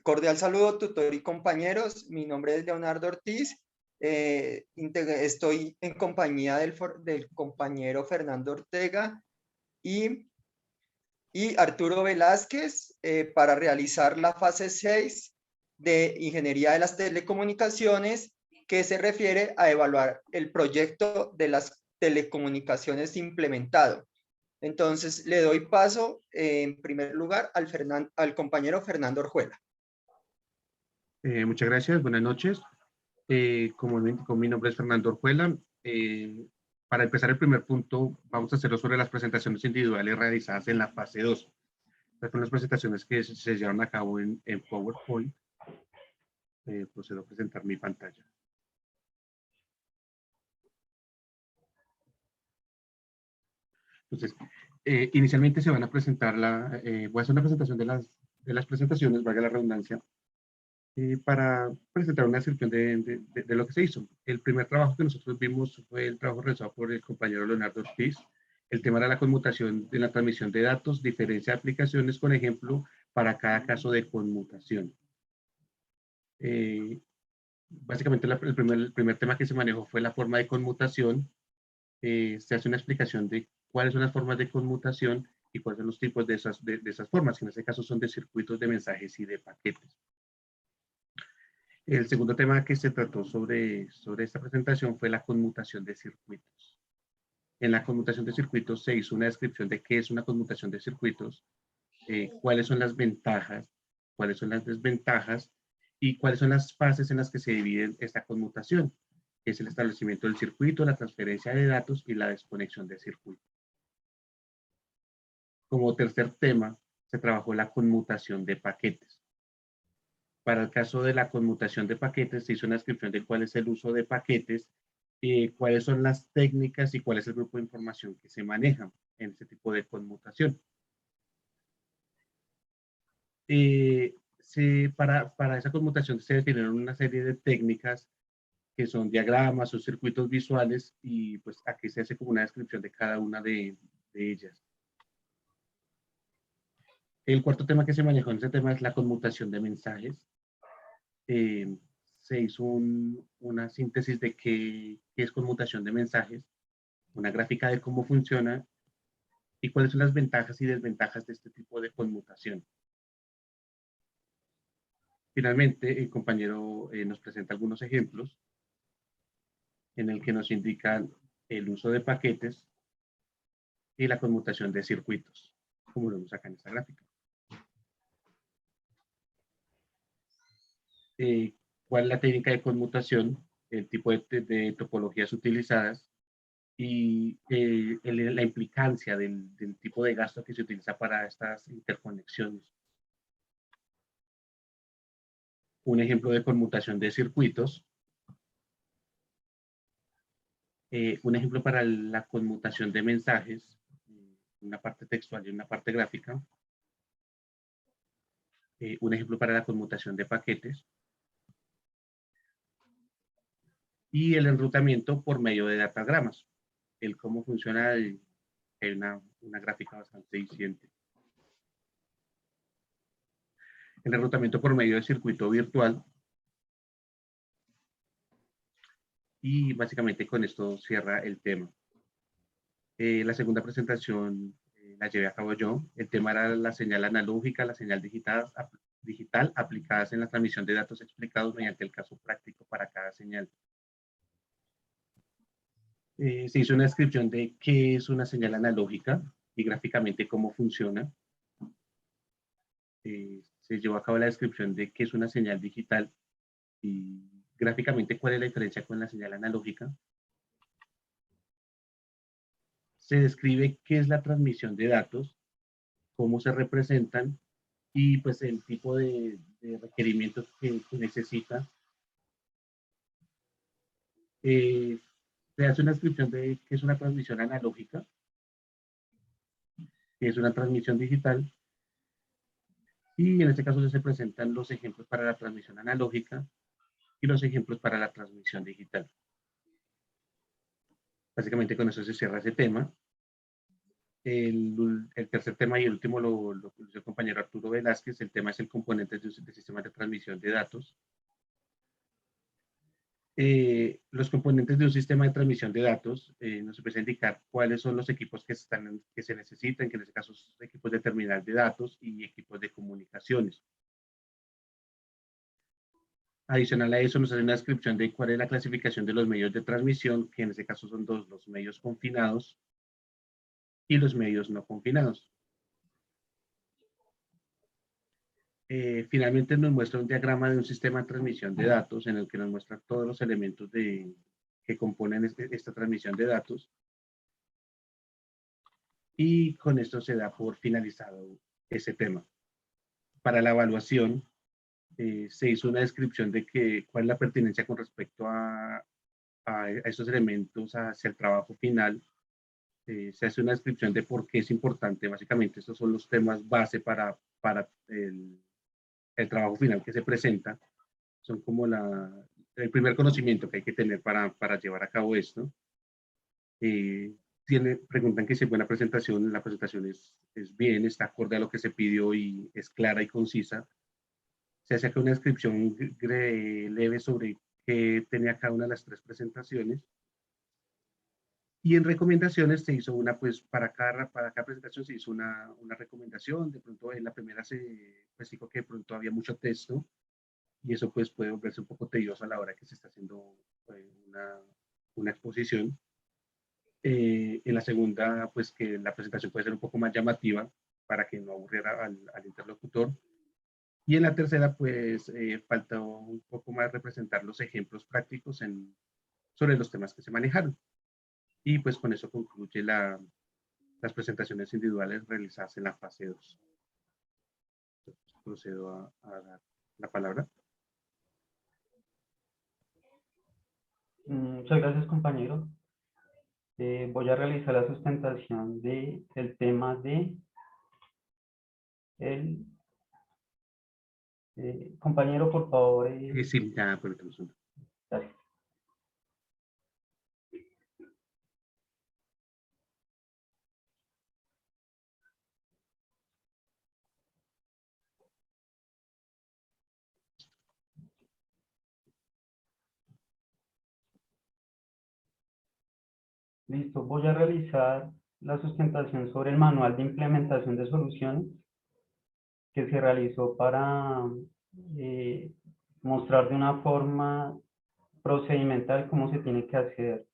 Cordial saludo, tutor y compañeros. Mi nombre es Leonardo Ortiz. Estoy en compañía del compañero Fernando Ortega y, Arturo Velázquez para realizar la fase 6 de Ingeniería de las Telecomunicaciones, que se refiere a evaluar el proyecto de las telecomunicaciones implementado. Entonces, le doy paso en primer lugar al compañero Fernando Orjuela. Muchas gracias, buenas noches. Como mi nombre es Fernando Orjuela. Para empezar el primer punto, vamos a hacerlo sobre las presentaciones individuales realizadas en la fase 2. Estas son las presentaciones que se llevaron a cabo en PowerPoint. Procedo a presentar mi pantalla. Entonces, inicialmente se van a presentar voy a hacer una presentación de las presentaciones, valga la redundancia, para presentar una descripción de lo que se hizo. El primer trabajo que nosotros vimos fue el trabajo realizado por el compañero Leonardo Ortiz. El tema era la conmutación de la transmisión de datos, diferencia de aplicaciones con ejemplo para cada caso de conmutación. Básicamente el primer tema que se manejó fue la forma de conmutación. Se hace una explicación de cuáles son las formas de conmutación y cuáles son los tipos de esas formas, que en este caso son de circuitos de mensajes y de paquetes. El segundo tema que se trató sobre esta presentación fue la conmutación de circuitos. En la conmutación de circuitos se hizo una descripción de qué es una conmutación de circuitos, cuáles son las ventajas, cuáles son las desventajas y cuáles son las fases en las que se divide esta conmutación, que es el establecimiento del circuito, la transferencia de datos y la desconexión de circuito. Como tercer tema, se trabajó la conmutación de paquetes. Para el caso de la conmutación de paquetes, se hizo una descripción de cuál es el uso de paquetes, cuáles son las técnicas y cuál es el grupo de información que se maneja en este tipo de conmutación. Para esa conmutación se definieron una serie de técnicas que son diagramas o circuitos visuales, y pues aquí se hace como una descripción de cada una de ellas. El cuarto tema que se manejó en este tema es la conmutación de mensajes. Se hizo una síntesis de qué es conmutación de mensajes, una gráfica de cómo funciona y cuáles son las ventajas y desventajas de este tipo de conmutación. Finalmente, el compañero nos presenta algunos ejemplos en el que nos indican el uso de paquetes y la conmutación de circuitos, como lo vemos acá en esta gráfica. ¿Cuál es la técnica de conmutación, el tipo de topologías utilizadas y la implicancia del tipo de gasto que se utiliza para estas interconexiones? Un ejemplo de conmutación de circuitos. Un ejemplo para la conmutación de mensajes, una parte textual y una parte gráfica. Un ejemplo para la conmutación de paquetes. Y el enrutamiento por medio de datagramas. El cómo funciona, hay una gráfica bastante eficiente. El enrutamiento por medio de circuito virtual. Y básicamente con esto cierra el tema. La segunda presentación la llevé a cabo yo. El tema era la señal analógica, la señal digital aplicadas en la transmisión de datos explicados mediante el caso práctico para cada señal. Se hizo una descripción de qué es una señal analógica y gráficamente cómo funciona. Se llevó a cabo la descripción de qué es una señal digital y gráficamente cuál es la diferencia con la señal analógica. Se describe qué es la transmisión de datos, cómo se representan y pues el tipo de requerimientos que necesita. Se hace una descripción de qué es una transmisión analógica, qué es una transmisión digital, y en este caso se presentan los ejemplos para la transmisión analógica y los ejemplos para la transmisión digital. Básicamente con eso se cierra ese tema. El tercer tema y el último lo hizo el compañero Arturo Velázquez. El tema es el componente de sistemas de transmisión de datos. Los componentes de un sistema de transmisión de datos nos empieza a indicar cuáles son los equipos que se necesitan, que en este caso son equipos de terminal de datos y equipos de comunicaciones. Adicional a eso nos hace una descripción de cuál es la clasificación de los medios de transmisión, que en este caso son dos, los medios confinados y los medios no confinados. Finalmente nos muestra un diagrama de un sistema de transmisión de datos en el que nos muestra todos los elementos que componen esta transmisión de datos. Y con esto se da por finalizado ese tema. Para la evaluación, se hizo una descripción de cuál es la pertinencia con respecto a esos elementos hacia el trabajo final. Se hace una descripción de por qué es importante. Básicamente, estos son los temas base para el trabajo final que se presenta. Son como el primer conocimiento que hay que tener para llevar a cabo esto. Preguntan que si es buena presentación. La presentación es bien, está acorde a lo que se pidió y es clara y concisa. Se hace acá una descripción leve sobre qué tenía cada una de las tres presentaciones. Y en recomendaciones se hizo una, pues para cada presentación se hizo una recomendación. De pronto en la primera se dijo que de pronto había mucho texto y eso pues puede volverse un poco tedioso a la hora que se está haciendo una exposición. En la segunda, pues que la presentación puede ser un poco más llamativa para que no aburriera al interlocutor. Y en la tercera, pues falta un poco más representar los ejemplos prácticos sobre los temas que se manejaron. Y pues con eso concluye las presentaciones individuales realizadas en la fase 2. Procedo a dar la palabra. Muchas gracias, compañero. Voy a realizar la sustentación del tema de el compañero, por favor. Sí, ya, permítame un segundo. Gracias. Listo, voy a realizar la sustentación sobre el manual de implementación de soluciones que se realizó para mostrar de una forma procedimental cómo se tiene que hacer,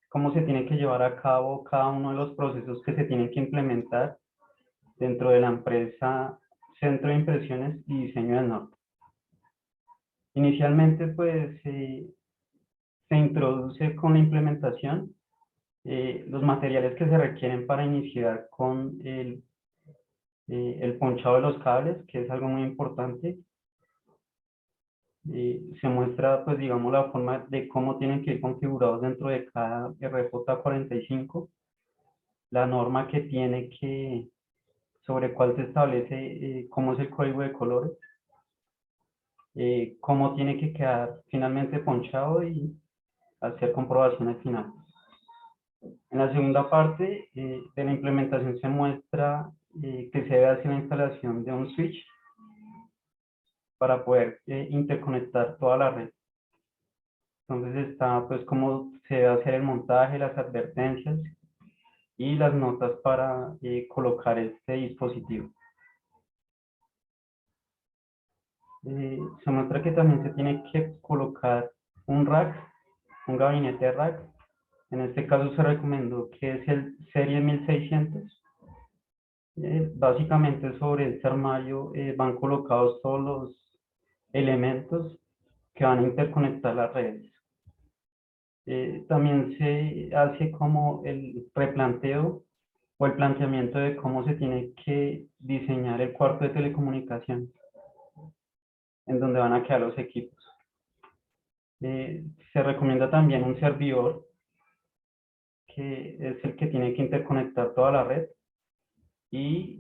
cómo se tiene que llevar a cabo cada uno de los procesos que se tienen que implementar dentro de la empresa Centro de Impresiones y Diseño del Norte. Inicialmente, pues, se introduce con la implementación los materiales que se requieren para iniciar con el ponchado de los cables, que es algo muy importante. Se muestra, pues, digamos, la forma de cómo tienen que ir configurados dentro de cada RJ45, la norma que tiene sobre cuál se establece cómo es el código de colores, cómo tiene que quedar finalmente ponchado y hacer comprobaciones finales. En la segunda parte de la implementación se muestra que se debe hacer la instalación de un switch para poder interconectar toda la red. Entonces está pues cómo se debe hacer el montaje, las advertencias y las notas para colocar este dispositivo. Se muestra que también se tiene que colocar un rack, un gabinete rack. En este caso se recomendó que es el serie 1600. Básicamente sobre este armario van colocados todos los elementos que van a interconectar las redes. También se hace como el replanteo o el planteamiento de cómo se tiene que diseñar el cuarto de telecomunicación en donde van a quedar los equipos. Se recomienda también un servidor que es el que tiene que interconectar toda la red y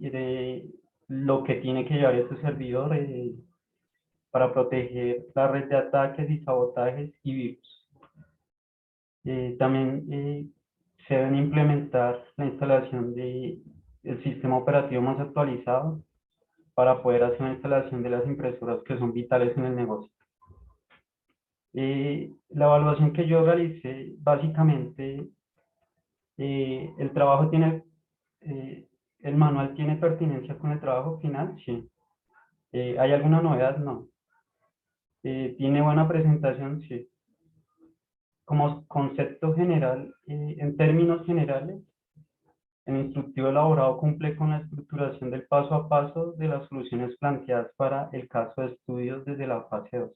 lo que tiene que llevar este servidor para proteger la red de ataques y sabotajes y virus. También se deben implementar la instalación del sistema operativo más actualizado para poder hacer la instalación de las impresoras que son vitales en el negocio. La evaluación que yo realicé, básicamente, el trabajo tiene, el manual tiene pertinencia con el trabajo final, sí. ¿Hay alguna novedad? No. ¿Tiene buena presentación? Sí. Como concepto general, en términos generales, el instructivo elaborado cumple con la estructuración del paso a paso de las soluciones planteadas para el caso de estudios desde la fase 2.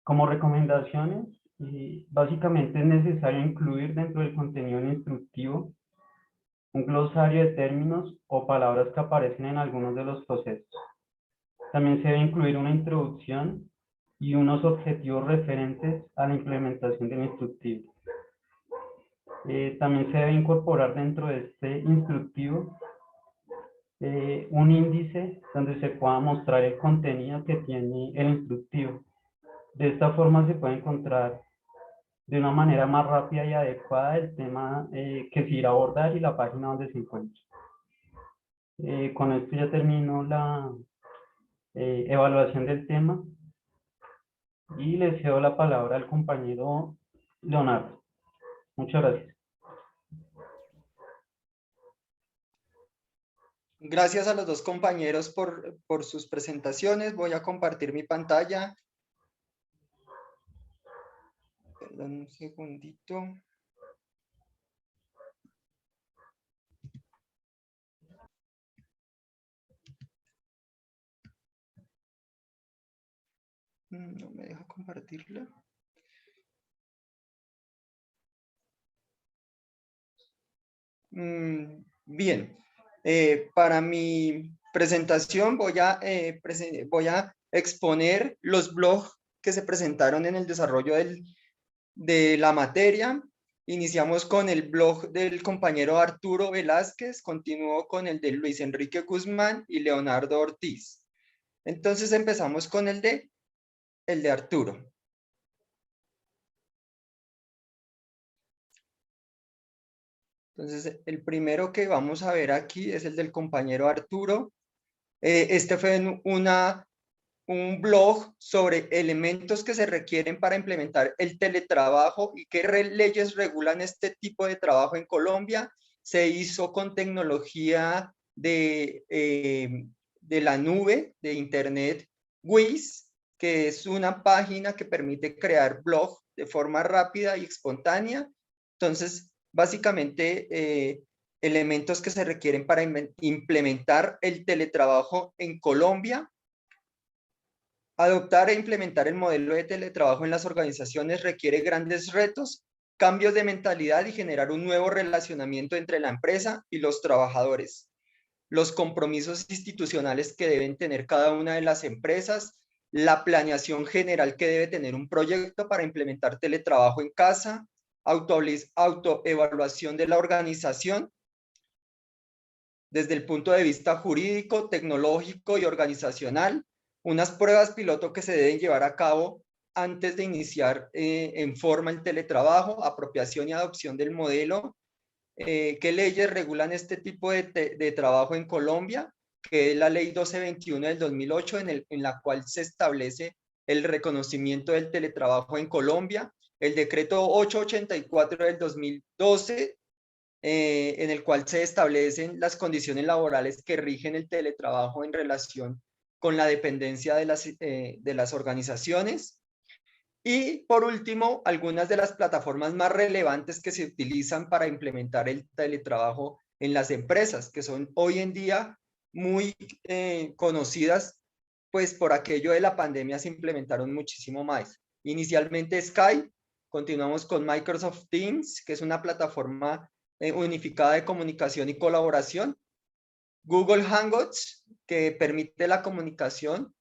Como recomendaciones, básicamente es necesario incluir dentro del contenido instructivo un glosario de términos o palabras que aparecen en algunos de los procesos. También se debe incluir una introducción y unos objetivos referentes a la implementación del instructivo. También se debe incorporar dentro de este instructivo un índice donde se pueda mostrar el contenido que tiene el instructivo. De esta forma se puede encontrar de una manera más rápida y adecuada el tema que se irá a abordar y la página donde se encuentra. Con esto ya termino la evaluación del tema y le cedo la palabra al compañero Leonardo. Muchas gracias. Gracias a los dos compañeros por sus presentaciones. Voy a compartir mi pantalla. Perdón un segundito. No me deja compartirla. Bien, para mi presentación voy a exponer los blogs que se presentaron en el desarrollo de la materia. Iniciamos con el blog del compañero Arturo Velázquez, continuó con el de Luis Enrique Guzmán y Leonardo Ortiz. Entonces empezamos con el de Arturo. Entonces, el primero que vamos a ver aquí es el del compañero Arturo. Este fue un blog sobre elementos que se requieren para implementar el teletrabajo y qué leyes regulan este tipo de trabajo en Colombia. Se hizo con tecnología de la nube, de Internet, Wiz, que es una página que permite crear blog de forma rápida y espontánea. Entonces, básicamente, elementos que se requieren para implementar el teletrabajo en Colombia. Adoptar e implementar el modelo de teletrabajo en las organizaciones requiere grandes retos, cambios de mentalidad y generar un nuevo relacionamiento entre la empresa y los trabajadores. Los compromisos institucionales que deben tener cada una de las empresas, la planeación general que debe tener un proyecto para implementar teletrabajo en casa, autoevaluación de la organización desde el punto de vista jurídico, tecnológico y organizacional, unas pruebas piloto que se deben llevar a cabo antes de iniciar en forma el teletrabajo, apropiación y adopción del modelo, qué leyes regulan este tipo de trabajo en Colombia, que es la ley 1221 del 2008, en la cual se establece el reconocimiento del teletrabajo en Colombia, el decreto 884 del 2012, en el cual se establecen las condiciones laborales que rigen el teletrabajo en relación con la dependencia de las organizaciones. Y por último, algunas de las plataformas más relevantes que se utilizan para implementar el teletrabajo en las empresas, que son hoy en día muy conocidas, pues por aquello de la pandemia se implementaron muchísimo más. Inicialmente Skype, continuamos con Microsoft Teams, que es una plataforma unificada de comunicación y colaboración. Google Hangouts, que permite la comunicación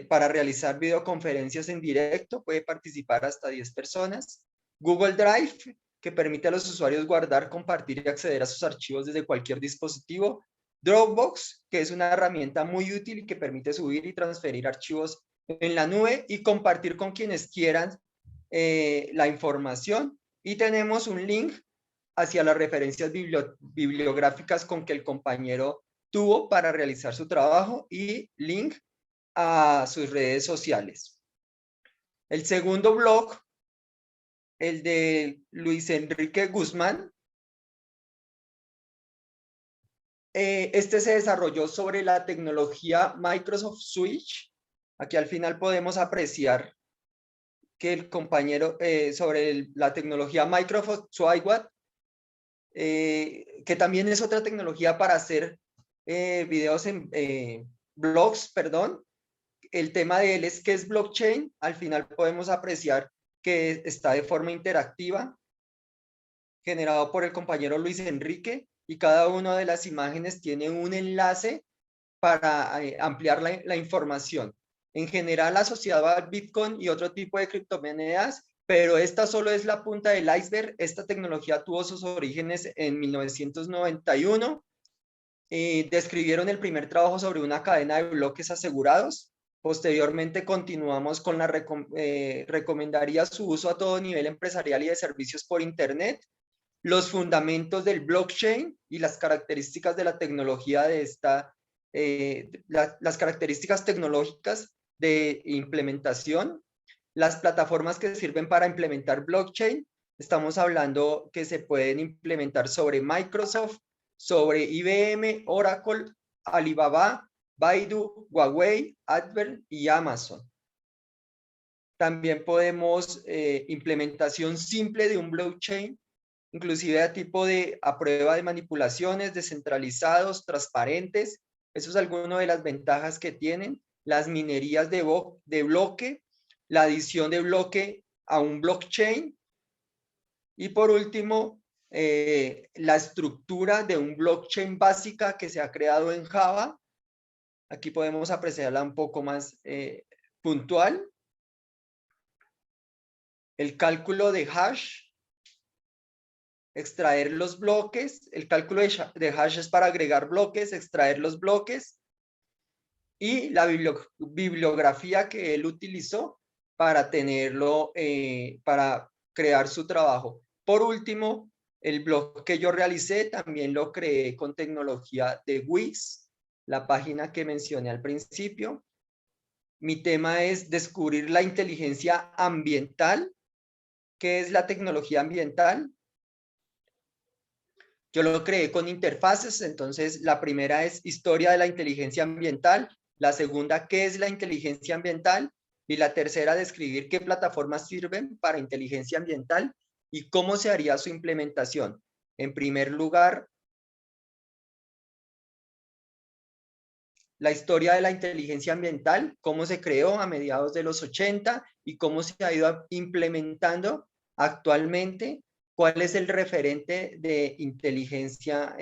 para realizar videoconferencias en directo, puede participar hasta 10 personas. Google Drive, que permite a los usuarios guardar, compartir y acceder a sus archivos desde cualquier dispositivo. Dropbox, que es una herramienta muy útil y que permite subir y transferir archivos en la nube y compartir con quienes quieran la información. Y tenemos un link hacia las referencias bibliográficas con que el compañero tuvo para realizar su trabajo y link a sus redes sociales. El segundo blog, el de Luis Enrique Guzmán, este se desarrolló sobre la tecnología Microsoft Switch. Aquí al final podemos apreciar que el compañero sobre la tecnología Microsoft SwipeWatt, que también es otra tecnología para hacer videos en blogs, perdón. El tema de él es que es blockchain. Al final podemos apreciar que está de forma interactiva, generado por el compañero Luis Enrique, y cada una de las imágenes tiene un enlace para ampliar la información. En general asociado al Bitcoin y otro tipo de criptomonedas, pero esta solo es la punta del iceberg. Esta tecnología tuvo sus orígenes en 1991. Describieron el primer trabajo sobre una cadena de bloques asegurados. Posteriormente continuamos con la recomendaría su uso a todo nivel empresarial y de servicios por Internet. Los fundamentos del blockchain y las características de la tecnología de esta, las características tecnológicas de implementación, las plataformas que sirven para implementar blockchain. Estamos hablando que se pueden implementar sobre Microsoft, sobre IBM, Oracle, Alibaba, Baidu, Huawei, Advent y Amazon. También podemos implementación simple de un blockchain, inclusive a tipo de a prueba de manipulaciones, descentralizados, transparentes. Eso es alguna de las ventajas que tienen. Las minerías de bloque, la adición de bloque a un blockchain. Y por último, la estructura de un blockchain básica que se ha creado en Java. Aquí podemos apreciarla un poco más puntual. El cálculo de hash, extraer los bloques. El cálculo de hash es para agregar bloques, extraer los bloques. Y la bibliografía que él utilizó para tenerlo, para crear su trabajo. Por último, el blog que yo realicé también lo creé con tecnología de Wix, la página que mencioné al principio. Mi tema es descubrir la inteligencia ambiental. ¿Qué es la tecnología ambiental? Yo lo creé con interfaces. Entonces, la primera es historia de la inteligencia ambiental. La segunda, ¿qué es la inteligencia ambiental? Y la tercera, describir qué plataformas sirven para inteligencia ambiental y cómo se haría su implementación. En primer lugar, la historia de la inteligencia ambiental, cómo se creó a mediados de los 80 y cómo se ha ido implementando actualmente. ¿Cuál es el referente de inteligencia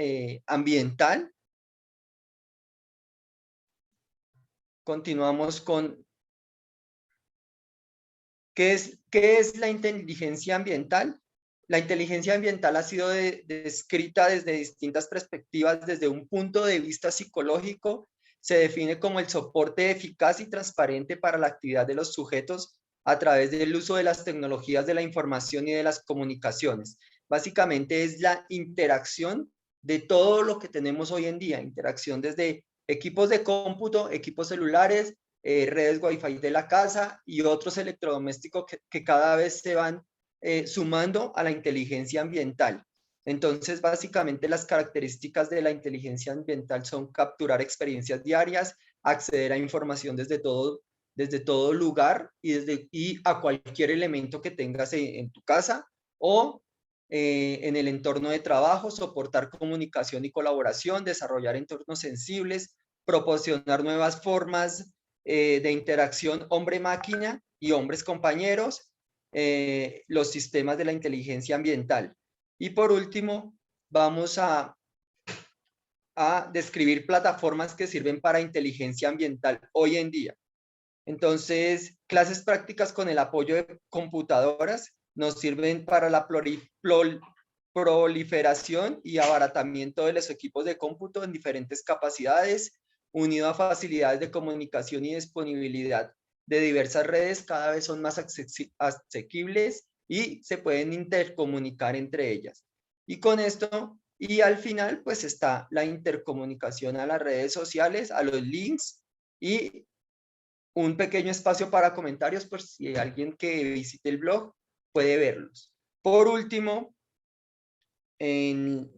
ambiental? Continuamos con ¿qué es la inteligencia ambiental? La inteligencia ambiental ha sido descrita desde distintas perspectivas. Desde un punto de vista psicológico, se define como el soporte eficaz y transparente para la actividad de los sujetos a través del uso de las tecnologías de la información y de las comunicaciones. Básicamente es la interacción de todo lo que tenemos hoy en día, interacción desde equipos de cómputo, equipos celulares, redes Wi-Fi de la casa y otros electrodomésticos que cada vez se van sumando a la inteligencia ambiental. Entonces, básicamente las características de la inteligencia ambiental son capturar experiencias diarias, acceder a información desde todo lugar y a cualquier elemento que tengas en tu casa o en el entorno de trabajo, soportar comunicación y colaboración, desarrollar entornos sensibles, proporcionar nuevas formas de interacción hombre-máquina y hombres-compañeros, los sistemas de la inteligencia ambiental. Y por último, vamos a describir plataformas que sirven para inteligencia ambiental hoy en día. Entonces, clases prácticas con el apoyo de computadoras nos sirven para la proliferación y abaratamiento de los equipos de cómputo en diferentes capacidades, unido a facilidades de comunicación y disponibilidad de diversas redes, cada vez son más asequibles y se pueden intercomunicar entre ellas. Y con esto, y al final, pues está la intercomunicación a las redes sociales, a los links y un pequeño espacio para comentarios por si alguien que visite el blog puede verlos. Por último, en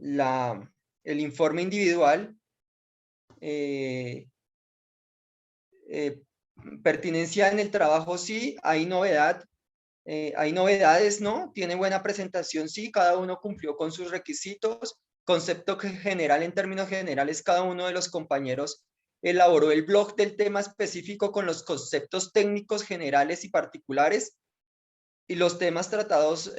el informe individual, pertinencia en el trabajo, sí, hay novedades, ¿no? Tiene buena presentación, sí, cada uno cumplió con sus requisitos. Concepto general, en términos generales, cada uno de los compañeros elaboró el blog del tema específico con los conceptos técnicos generales y particulares. Y los temas tratados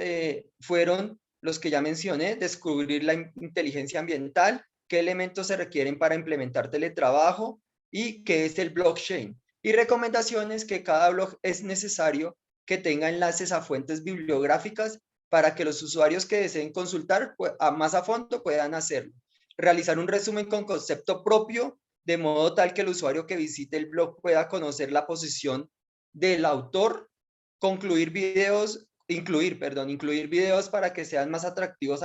fueron los que ya mencioné: descubrir la inteligencia ambiental, qué elementos se requieren para implementar teletrabajo y qué es el blockchain. Y recomendaciones: que cada blog es necesario que tenga enlaces a fuentes bibliográficas para que los usuarios que deseen consultar más a fondo puedan hacerlo. Realizar un resumen con concepto propio, de modo tal que el usuario que visite el blog pueda conocer la posición del autor. Incluir videos para que sean más atractivos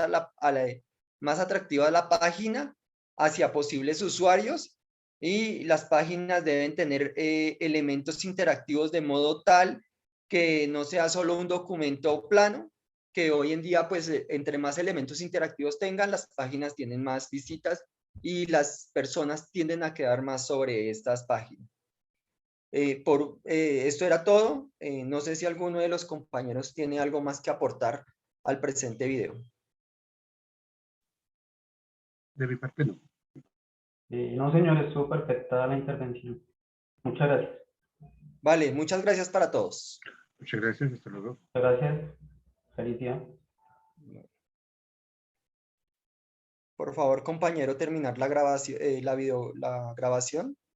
más atractiva la página hacia posibles usuarios, y las páginas deben tener elementos interactivos de modo tal que no sea solo un documento plano, que hoy en día, pues, entre más elementos interactivos tengan, las páginas tienen más visitas y las personas tienden a quedar más sobre estas páginas. Esto era todo. No sé si alguno de los compañeros tiene algo más que aportar al presente video. De mi parte, no. No, señor, estuvo perfecta la intervención. Muchas gracias. Vale, muchas gracias para todos. Muchas gracias, hasta luego. Muchas gracias. Feliz día. Por favor, compañero, terminar la grabación, la grabación.